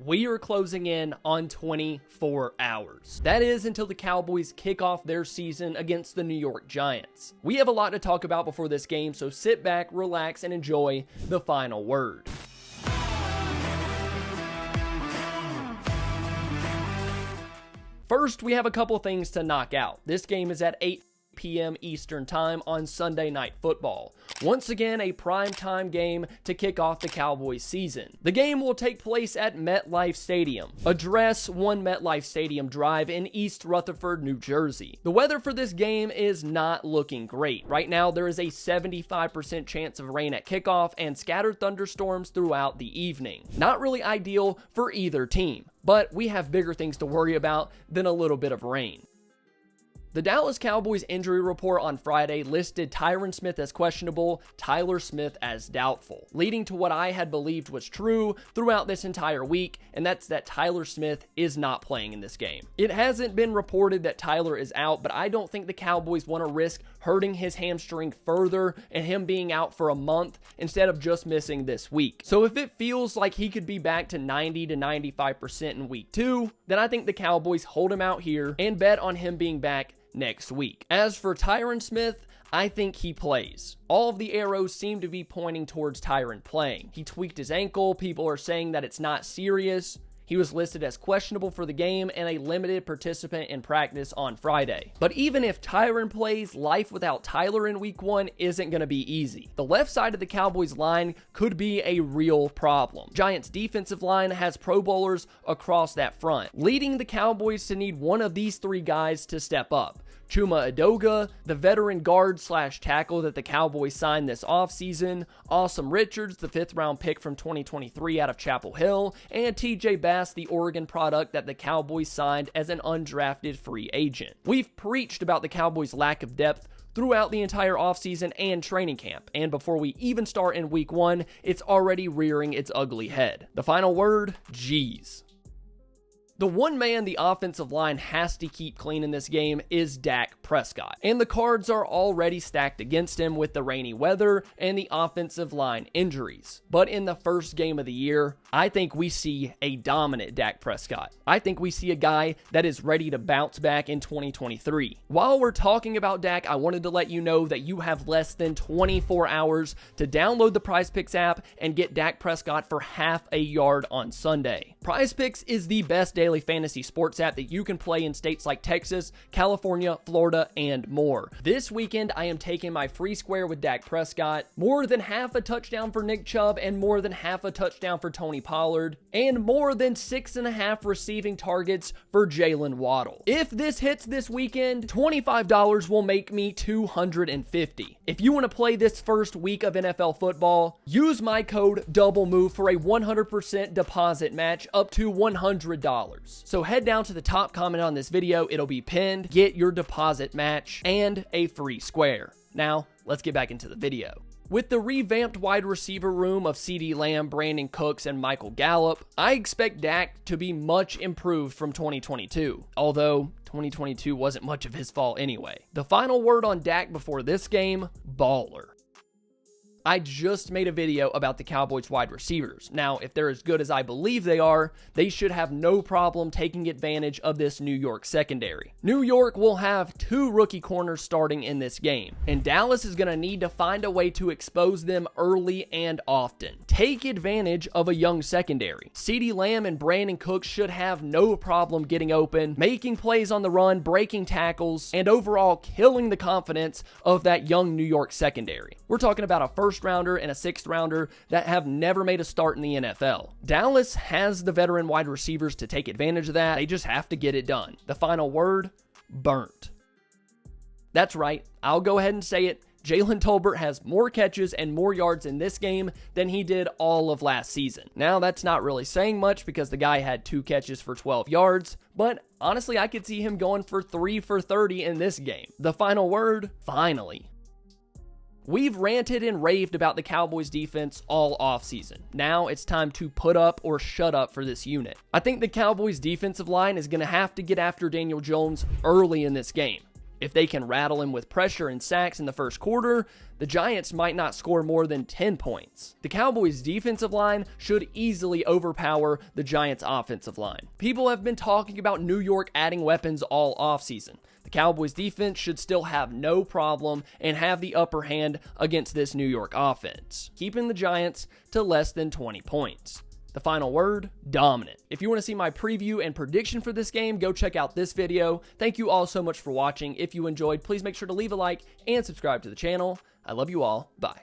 we are closing in on 24 hours. That is until the Cowboys kick off their season against the New York Giants. We have a lot to talk about before this game, so sit back, relax, and enjoy the final word. First, we have a couple things to knock out. This game is at 8 p.m. Eastern Time on Sunday Night Football. Once again, a primetime game to kick off the Cowboys season. The game will take place at MetLife Stadium. Address 1 MetLife Stadium Drive in East Rutherford, New Jersey. The weather for this game is not looking great. Right now, there is a 75% chance of rain at kickoff and scattered thunderstorms throughout the evening. Not really ideal for either team, but we have bigger things to worry about than a little bit of rain. The Dallas Cowboys injury report on Friday listed Tyron Smith as questionable, Tyler Smith as doubtful, leading to what I had believed was true throughout this entire week, and that's that Tyler Smith is not playing in this game. It hasn't been reported that Tyler is out, but I don't think the Cowboys want to risk hurting his hamstring further and him being out for a month instead of just missing this week. So if it feels like he could be back to 90 to 95% in week 2, then I think the Cowboys hold him out here and bet on him being back next week. As for Tyron Smith, I think he plays. All of the arrows seem to be pointing towards Tyron playing. He tweaked his ankle. People are saying that it's not serious. He was listed as questionable for the game and a limited participant in practice on Friday. But even if Tyron plays, life without Tyler in week 1 isn't going to be easy. The left side of the Cowboys line could be a real problem. Giants defensive line has Pro Bowlers across that front, leading the Cowboys to need one of these 3 guys to step up. Chuma Edoga, the veteran guard / tackle that the Cowboys signed this offseason, Awesome Richards, the 5th round pick from 2023 out of Chapel Hill, and TJ Bass, the Oregon product that the Cowboys signed as an undrafted free agent. We've preached about the Cowboys' lack of depth throughout the entire offseason and training camp, and before we even start in week 1, it's already rearing its ugly head. The final word, geez. The one man the offensive line has to keep clean in this game is Dak Prescott, and the cards are already stacked against him with the rainy weather and the offensive line injuries. But in the first game of the year, I think we see a dominant Dak Prescott. I think we see a guy that is ready to bounce back in 2023. While we're talking about Dak, I wanted to let you know that you have less than 24 hours to download the PrizePicks app and get Dak Prescott for half a yard on Sunday. PrizePicks is the best daily fantasy sports app that you can play in states like Texas, California, Florida, and more. This weekend, I am taking my free square with Dak Prescott, more than half a touchdown for Nick Chubb, and more than half a touchdown for Tony Pollard, and more than 6.5 receiving targets for Jalen Waddle. If this hits this weekend, $25 will make me $250. If you want to play this first week of NFL football, use my code DOUBLEMOVE for a 100% deposit match up to $100. So head down to the top comment on this video, it'll be pinned, get your deposit match, and a free square. Now, let's get back into the video. With the revamped wide receiver room of CeeDee Lamb, Brandon Cooks, and Michael Gallup, I expect Dak to be much improved from 2022, although 2022 wasn't much of his fault anyway. The final word on Dak before this game, baller. I just made a video about the Cowboys wide receivers. Now, if they're as good as I believe they are, they should have no problem taking advantage of this New York secondary. New York will have 2 rookie corners starting in this game, and Dallas is going to need to find a way to expose them early and often. Take advantage of a young secondary. CeeDee Lamb and Brandon Cooks should have no problem getting open, making plays on the run, breaking tackles, and overall killing the confidence of that young New York secondary. We're talking about a first rounder and a 6th rounder that have never made a start in the NFL. Dallas has the veteran wide receivers to take advantage of that. They just have to get it done. The final word, burnt. That's right. I'll go ahead and say it. Jalen Tolbert has more catches and more yards in this game than he did all of last season. Now, that's not really saying much because the guy had 2 catches for 12 yards, but honestly, I could see him going for 3 for 30 in this game. The final word, finally. We've ranted and raved about the Cowboys defense all offseason. Now it's time to put up or shut up for this unit. I think the Cowboys defensive line is going to have to get after Daniel Jones early in this game. If they can rattle him with pressure and sacks in the first quarter, the Giants might not score more than 10 points. The Cowboys' defensive line should easily overpower the Giants' offensive line. People have been talking about New York adding weapons all offseason. The Cowboys' defense should still have no problem and have the upper hand against this New York offense, keeping the Giants to less than 20 points. The final word, dominant. If you want to see my preview and prediction for this game, go check out this video. Thank you all so much for watching. If you enjoyed, please make sure to leave a like and subscribe to the channel. I love you all. Bye.